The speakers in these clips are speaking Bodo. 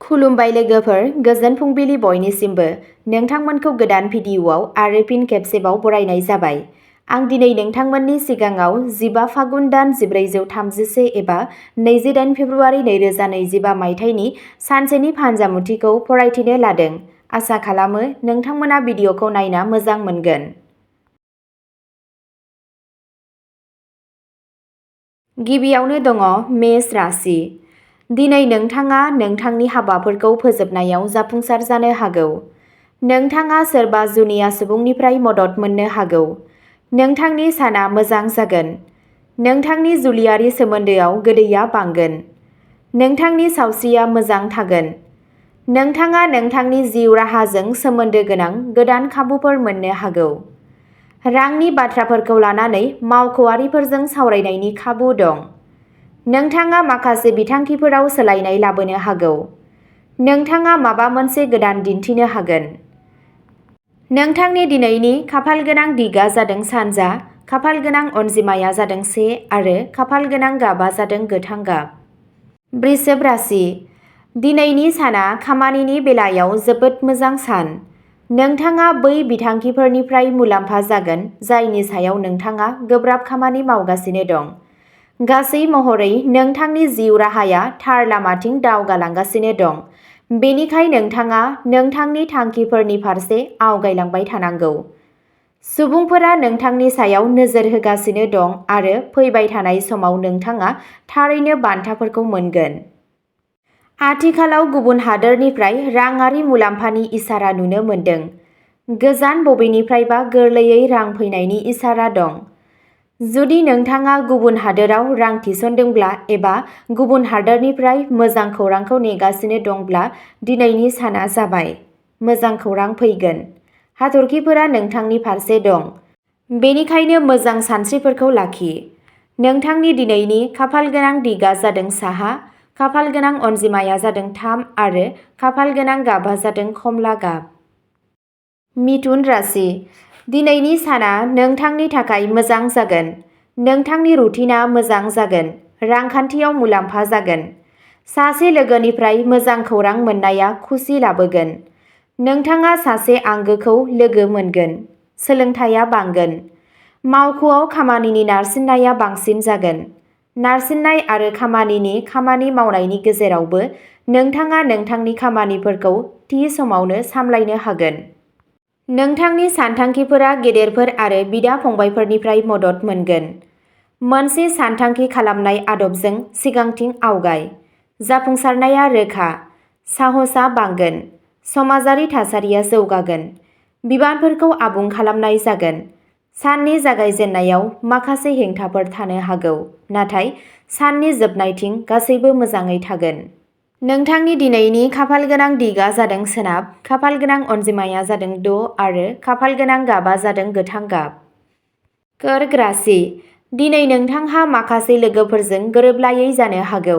खुलुमबाय लोगोफोर, गोजोन फुंबिलि बयनिसिमबो। नोंथांमोनखौ गोदान भिडिअ'आव आरो फिन खेबसेबाव बरायनाय जाबाय। आं दिनै नोंथांमोननि सिगाङाव 15 फागुन दान 1431 एबा 28 फेब्रुआरि 2025 मायथाइनि सानसेनि फानजामुथिखौ फरायथिनो लादों। आसा खालामो नोंथांमोना भिडिअ'खौ नायना मोजां मोनगोन। गिबियावनो दङ मेष राशि। दिनै नोंथाङा नोंथांनि हाबाफोरखौ फोजोबनायाव जाफुंसार जानो हागौ। नोंथाङा सोरबा जुनिया सुबुंनिफ्राय मदद मोननो हागौ। नोंथांनि साना मोजां जागोन। नोंथांनि जुलियारि सोमोन्दोआव गोदैया बांगोन। नोंथांनि सावस्रिया मोजां थागोन। नोंथाङा नोंथांनि जिउ राहाजों सोमोन्दो गोनां गोदान खाबुफोर मोननो हागौ। रांनि बाथ्राफोरखौ लानानै मावख'आरिफोरजों सावरायनायनि खाबु दं। नोंथाङा माखासे बिथांखिफोराव सोलायनाय लाबोनो हागौ। नोंथाङा माबा मोनसे गोदान दिन्थिनो हागोन। नोंथांनि दिनैनि खाफालगोनां दिगा जादों सानजा, खाफालगोनां अनजिमाया जादों 1 आरो खाफालगोनां गाबा जादों गोथां गाब। वृषभ राशि। दिनैनि साना खामानिनि बेलायाव जोबोद मोजां सान। नोंथाङा बै बिथांखिफोरनिफ्राय मुलाम्फा जागोन जायनि सायाव नोंथाङा गोब्राब खामानि मावगासिनो दं। गासै महरै नोंथांनि जिउ राहाया थार लामाथिं दावगालांगासिनो दं। बेनिखायनो नोंथाङा नोंथांनि थांखिफोरनि फारसे आवगायलांबाय थानांगौ। सुबुंफोरा नोंथांनि सायाव नोजोर होगासिनो दं आरो फैबाय थानाय समाव नोंथाङा थारैनो बान्थाफोरखौ मोनगोन। आथिखालाव गुबुन हादोरनिफ्राय राङारि मुलाम्फानि इसारा नुनो मोनदों। गोजान बबेनिफ्रायबा गोरलैयै रां फैनायनि इसारा दं। जुदि नोंथाङा गुबुन हादोराव रां थिसनदोंब्ला एबा गुबुन हादोरनिफ्राय मोजां खौरांखौ नेगासिनो दंब्ला दिनैनि साना जाबाय। मोजां खौरां फैगोन। हाथरखिफोरा नोंथांनि फारसे दं। बेनिखायनो मोजां सानस्रिफोरखौ लाखि। नोंथांनि दिनैनि खाफालगोनां दिगा जादों साहा, खाफालगोनां अनजिमाया जादों 3 आरो खाफालगोनां गाबा जादों खमला गाब। मिथुन राशि। दिनैनि साना नोंथांनि थाखाय मोजां जागोन। नोंथांनि रुटिनआ मोजां जागोन। रांखान्थियाव मुलाम्फा जागोन। सासे लोगोनिफ्राय मोजां खौरां मोननाया खुसि लाबोगोन। नोंथाङा सासे आंगोखौ लोगो मोनगोन। सोलोंथाइया बांगोन। मावख'आव खामानिनि नारसिननाया बांसिन जागोन। नारसिननाय आरो खामानि मावनायनि गेजेरावबो नोंथाङा नोंथांनि खामानिफोरखौ थि समावनो सामलायनो हागोन। नोंथांनि सानथांखिफोरा गेदेरफोर आरो बिदा-फंबायफोरनिफ्राय मदद मोनगोन। मोनसे सानथांखि खालामनाय आदबजों सिगांथिं आवगाय। जाफुंसारनाया रोखा। साहसआ बांगोन। समाजारि थासारिया जौगागोन। बिबानफोरखौ आबुं खालामनाय जागोन। साननि जागायजेननायाव माखासे हेंथाफोर थानो हागौ, नाथाय साननि जोबनायथिं गासैबो मोजाङै थागोन। नोंथांनि दिनैनि खाफालगोनां दिगा जादों सोनाब, खाफालगोनां अनजिमाया जादों 6 आरो खाफालगोनां गाबा जादों गोथां गाब। कर्क राशि। दिनै नोंथांहा माखासे लोगोफोरजों गोरोबलायै जानो हागौ।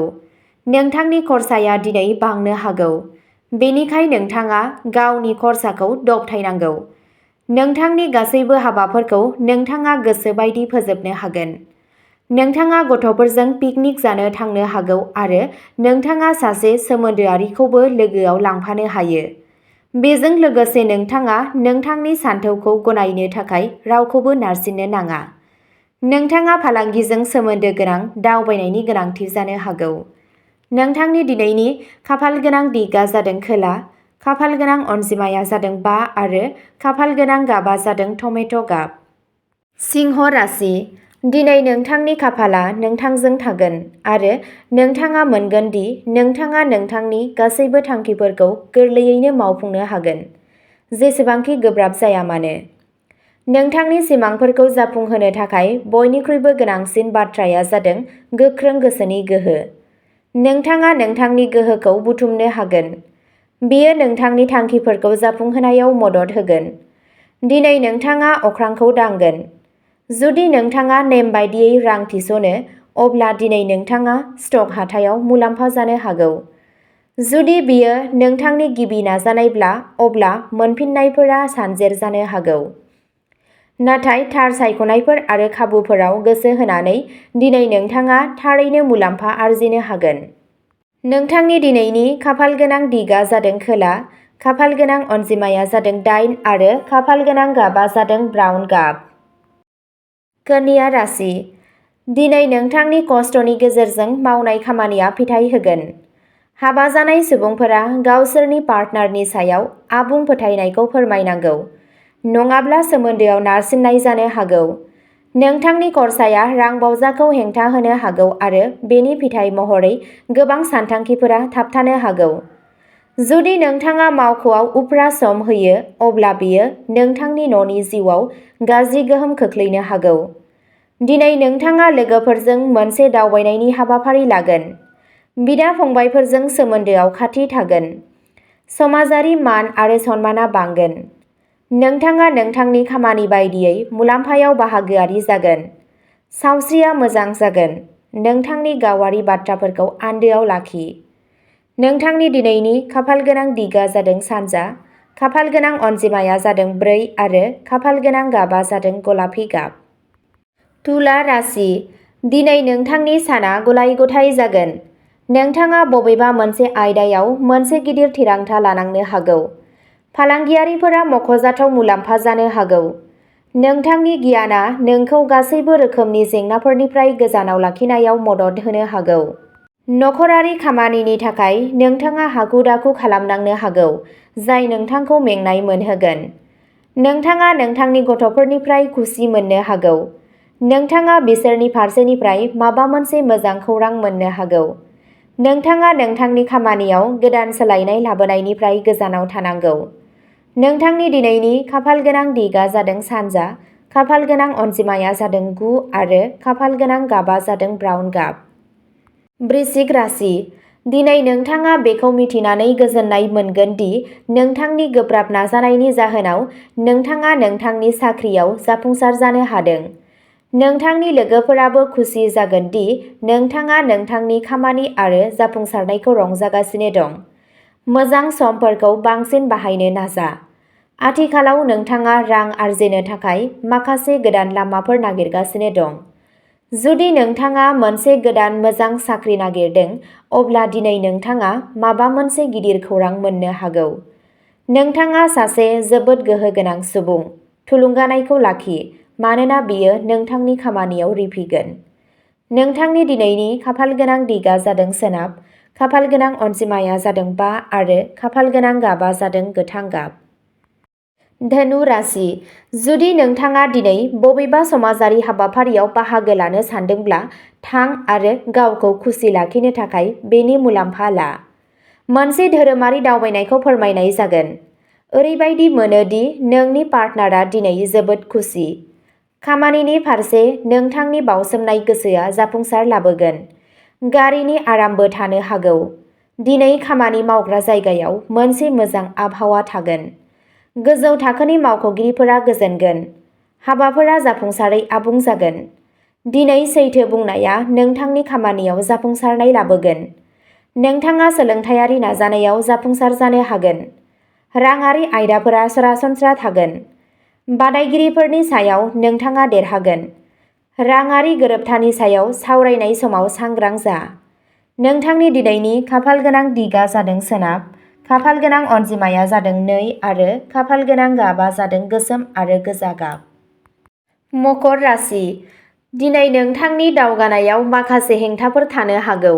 नोंथांनि खरसाया दिनै बांनो हागौ। बेनिखायनो नोंथाङा गावनि खरसाखौ दबथायनांगौ। नोंथांनि गासैबो हाबाफोरखौ नोंथाङा गोसो बायदि फोजोबनो हागोन। नोंथाङा गथ'फोरजों पिकनिक जानो थांनो हागौ आरो नोंथाङा सासे सोमोन्दोआरिखौबो लोगोआव लांफानो हायो। बेजों लोगोसे नोंथाङा नोंथांनि सानथौखौ गनायनो थाखाय रावखौबो नारसिननो नाङा। नोंथाङा फालांगिजों सोमोन्दो गोनां दावबायनायनि गोनांथि जानो हागौ। नोंथांनि दिनैनि खाफालगोनां दिगा जादों खोला, खाफालगोनां अनजिमाया जादों 5 आरो खाफालगोनां गाबा जादों टमेट' गाब। सिंह राशि। दिनै नोंथांनि खाफालआ नोंथांजों थागोन आरो नोंथाङा मोनगोन दि नोंथाङा नोंथांनि गासैबो थांखिफोरखौ गोरलैयैनो मावफुंनो हागोन, जेसेबांखि गोब्राब जाया मानो। नोंथांनि सिमांफोरखौ जाफुंहोनो थाखाय बयनिख्रुइबो गोनांसिन बाथ्राया जादों गोख्रों गोसोनि गोहो। नोंथाङा नोंथांनि गोहोखौ बुथुमनो हागोन। बेयो नोंथांनि थांखिफोरखौ जाफुंहोनायाव मदद होगोन। दिनै नोंथाङा अख्रांखौ दांगोन। जुदि नोंथाङा नेम बायदियै रां थिसनो, अब्ला दिनै नोंथाङा स्टक हाथायाव मुलाम्फा जानो हागौ। जुदि बेयो नोंथांनि गिबि नाजानायब्ला, अब्ला मोनफिन्नायफोरा सानजेर जानो हागौ। नाथाय थार सायख'नायफोर आरो खाबुफोराव गोसो होनानै दिनै नोंथाङा थारैनो मुलाम्फा आर्जिनो हागोन। नोंथांनि दिनैनि खाफालगोनां दिगा जादों खोला, खाफालगोनां अनजिमाया जादों 8 आरो खाफालगोनां गाबा जादों ब्राउन गाब। कन्या राशि। दिनै नोंथांनि खस्थ'नि गेजेरजों मावनाय खामानिया फिथाइ होगोन। हाबा जानाय सुबुंफोरा गावसोरनि पार्टनारनि सायाव आबुं फोथायनायखौ फोरमायनांगौ, नङाब्ला सोमोन्दोआव नारसिननाय जानो हागौ। नोंथांनि खरसाया रांबावजाखौ हेंथा होनो हागौ आरो बेनि फिथाइ महरै गोबां सानथांखिफोरा थाबथानो हागौ। जुदि नोंथाङा मावख'आव उफ्रा सम होयो, अब्ला बेयो नोंथांनि न'नि जिउआव गाज्रि गोहोम खोख्लैनो हागौ। दिनै नोंथाङा लोगोफोरजों मोनसे दावबायनायनि हाबाफारि लागोन। बिदा-फंबायफोरजों सोमोन्दोआव खाथि थागोन। समाजारि मान आरो सनमानआ बांगोन। नोंथाङा नोंथांनि खामानि बायदियै मुलाम्फायाव बाहागोआरि जागोन। सावस्रिया मोजां जागोन। नोंथांनि गावारि बाथ्राफोरखौ आन्दोआव लाखि। नोंथांनि दिनैनि खाफालगोनां दिगा जादों सानजा, खाफालगोनां अनजिमाया जादों 4 आरो खाफालगोनां गाबा जादों गलापि गाब। तुला राशि। दिनै नोंथांनि साना गलाय-गथाय जागोन। नोंथाङा बबेबा मोनसे आयदायाव मोनसे गिदिर थिरांथा लानांनो हागौ। फालांगियारिफोरा मख'जाथाव मुलाम्फा जानो हागौ। नोंथांनि गियानआ नोंखौ गासैबो रोखोमनि जेंनाफोरनिफ्राय गोजानाव लाखिनायाव मदद होनो हागौ। नखरारि खामानिनि थाखाय नोंथाङा हाखु-दाखु खालामनांनो हागौ, जाय नोंथांखौ मेंनाय मोनहोगोन। नोंथाङा नोंथांनि गथ'फोरनिफ्राय खुसि मोननो हागौ। नोंथाङा बिसोरनि फारसेनिफ्राय माबा मोनसे मोजां खौरां मोननो हागौ। नोंथाङा नोंथांनि खामानियाव गोदान सोलायनाय लाबोनायनिफ्राय गोजानाव थानांगौ। नोंथांनि दिनैनि खाफालगोनां दिगा जादों सानजा, खाफालगोनां अनजिमाया जादों 9 आरो खाफालगोनां गाबा जादों ब्राउन गाब। वृश्चिक राशि। दिनै नोंथाङा बेखौ मिथिनानै गोजोननाय मोनगोन दि नोंथांनि गोब्राब नाजानायनि जाहोनाव नोंथाङा नोंथांनि साख्रियाव जाफुंसार जानो हादों। नोंथांनि लोगोफोराबो खुसि जागोन दि नोंथाङा नोंथांनि खामानि आरो जाफुंसारनायखौ रंजागासिनो दं। मोजां समफोरखौ बांसिन बाहायनो नाजा। आथिखालाव नोंथाङा रां आर्जिनो थाखाय माखासे गोदान लामाफोर नागिरगासिनो दं। जुदि नोंथाङा मोनसे गोदान मोजां साख्रि नागिरदों, अब्ला दिनै नोंथाङा माबा मोनसे गिदिर खौरां मोननो हागौ। नोंथाङा सासे जोबोद गोहोगोनां सुबुं। थुलुंगानायखौ लाखि, मानोना बेयो नोंथांनि खामानियाव रिफिगोन। नोंथांनि दिनैनि खाफालगोनां दिगा जादों सोनाब, खाफालगोनां अनजिमाया जादों 5 आरो खाफालगोनां गाबा जादों गोथां गाब। धनु राशि। जुदि नोंथाङा दिनै बबेबा समाजारि हाबाफारियाव बाहागो लानो सानदोंब्ला, थां आरो गावखौ खुसि लाखिनो थाखाय बेनि मुलाम्फा ला। मोनसे धोरोमारि दावबायनायखौ फोरमायनाय जागोन। ओरैबायदि मोनो दि नोंनि पार्टनारआ दिनै जोबोद खुसि। खामानिनि फारसे नोंथांनि बावसोमनाय गोसोआ जाफुंसार लाबोगोन। गारिनि आरामबो थानो हागौ। दिनै खामानि मावग्रा जायगायाव मोनसे मोजां आबहावा थागोन। गोजौ थाखोनि मावख'गिरिफोरा गोजोनगोन। हाबाफोरा जाफुंसारै आबुं जागोन। दिनै सैथो बुंनाया नोंथांनि खामानियाव जाफुंसारनाय लाबोगोन। नोंथाङा सोलोंथायारि नाजानायाव जाफुंसार जानो हागोन। राङारि आयदाफोरा सरासनस्रा थागोन। बादायगिरिफोरनि सायाव नोंथाङा देरहागोन। राङारि गोरोबथानि सायाव सावरायनाय समाव सांग्रां जा। नोंथांनि दिनैनि खाफालगोनां दिगा जादों सोनाब, खाफालगोनां अनजिमाया जादों 2 आरो खाफालगोनां गाबा जादों गोसोम आरो गोजा गाब। मकर राशि। दिनै नोंथांनि दावगानायाव माखासे हेंथाफोर थानो हागौ।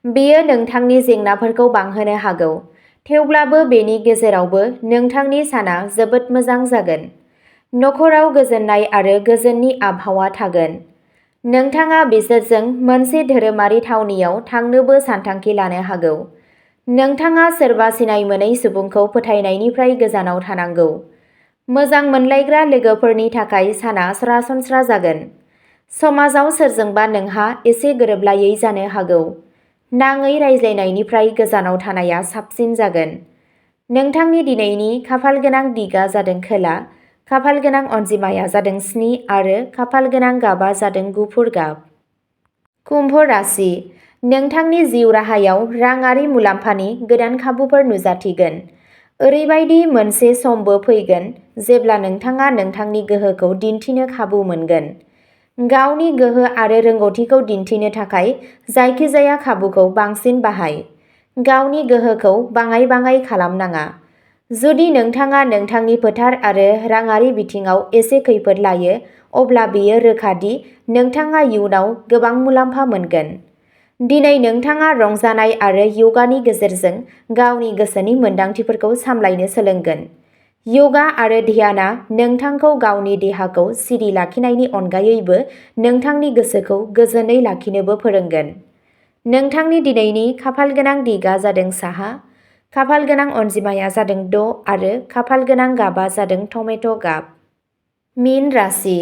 बेयो नोंथांनि जेंनाफोरखौ बांहोनो हागौ। थेवब्लाबो बेनि गेजेरावबो नोंथांनि साना जोबोद मोजां जागोन। नखराव गोजोननाय आरो गोजोननि आबहावा थागोन। नोंथाङा बिसोरजों मोनसे धोरोमारि थावनियाव थांनोबो सानथांखि लानो हागौ। नोंथाङा सोरबा सिनाय मोनै सुबुंखौ फोथायनायनिफ्राय गोजानाव थानांगौ। मोजां मोनलायग्रा लोगोफोरनि थाखाय साना सरासनस्रा जागोन। समाजाव सोरजोंबा नोंहा एसे गोरोबलायै जानो हागौ। नाङै रायज्लायनायनिफ्राय गोजानाव थानाया साबसिन जागोन। नोंथांनि दिनैनि खाफालगोनां दिगा जादों खोला, खाफालगोनां अनजिमाया जादों 7 आरो खाफालगोनां गाबा जादों गुफुर गाब। कुम्भ राशि। नोंथांनि जिउ राहायाव राङारि मुलाम्फानि गोदान खाबुफोर नुजाथिगोन। ओरैबायदि मोनसे समबो फैगोन जेब्ला नोंथाङा नोंथांनि गोहोखौ दिन्थिनो खाबु मोनगोन। गावनि गोहो आरो रोंग'थिखौ दिन्थिनो थाखाय जायखिजाया खाबुखौ बांसिन बाहाय। गावनि गोहोखौ बाङाय खालामनाङा। जुदि नोंथाङा नोंथांनि फोथार आरो राङारि बिथिङाव एसे खैफोद लायो, अब्ला बेयो रोखा दि नोंथाङा इयुनाव गोबां मुलाम्फा मोनगोन। दिनै नोंथाङा रंजानाय आरो य'गानि गेजेरजों गावनि गोसोनि मोनदांथिफोरखौ सामलायनो सोलोंगोन। य'गा आरो ध्यानआ नोंथांखौ गावनि देहाखौ सिरि लाखिनायनि अनगायैबो नोंथांनि गोसोखौ गोजोनै लाखिनोबो फोरोंगोन। नोंथांनि दिनैनि खाफालगोनां दिगआ जादों साहा, खाफालगोनां अनजिमाया जादों 6 आरो खाफालगोनां गाबआ जादों टमेट' गाब। मीन राशि।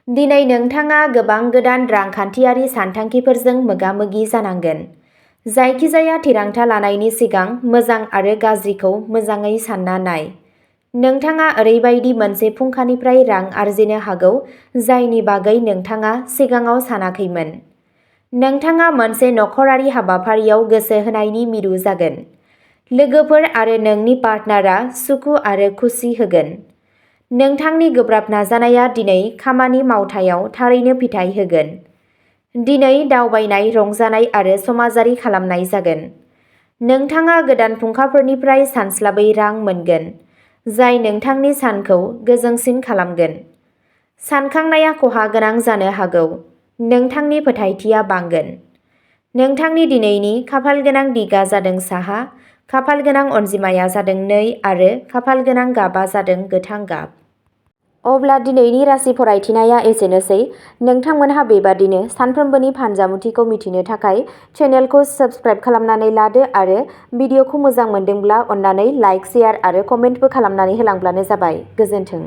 दिनै नोंथाङा गोबां गोदान रांखान्थियारि सानथांखिफोरजों मोगा-मोगि जानांगोन। जायखिजाया थिरांथा लानायनि सिगां मोजां आरो गाज्रिखौ मोजाङै सान्ना नाय। नोंथाङा ओरैबायदि मोनसे फुंखानिफ्राय रां आरजिनो हागौ जायनि बागै नोंथाङा सिगाङाव सानाखैमोन। नोंथाङा मोनसे नखरारि हाबाफारियाव गोसो होनायनि मिरु जागोन। लोगोफोर आरो नोंनि पार्टनारआ सुखु आरो खुसि होगोन। नोंथांनि गोब्राब नाजानाया दिनै खामानि मावथायाव थारैनो फिथाय होगोन। दिनै दावबायनाय, रंजानाय आरो समाजारि खालामनाय जागोन। नोंथाङा गोदान फुंखाफोरनिफ्राय सानस्लाबै रां मोनगोन, जाय नोंथांनि सानखौ गोजोंसिन खालामगोन। सानखांनाया खहा गोनां जानो हागौ, नोंथांनि फोथायथिया बांगोन। नोंथांनि दिनैनि खाफालगोनां दिगआ जादों साहा, खाफालगोनां अनजिमाया जादों 2 आरो खाफालगोनां गाबआ जादों गोथां गाब। अब्ला दिनैनि राशि फरायथिनाया एसेनोसै। नोंथांमोनहा बेबादिनो सानफ्रोमबोनि फानजामुथिखौ मिथिनो थाखाय चेनेलखौ साबस्क्राइब खालामनानै लादो आरो भिडिअखौ मोजां मोनदोंब्ला अन्नानै लाइक, शेयार आरो कमेन्टबो खालामनानै होलांब्लानो जाबाय। गोजोन्थों।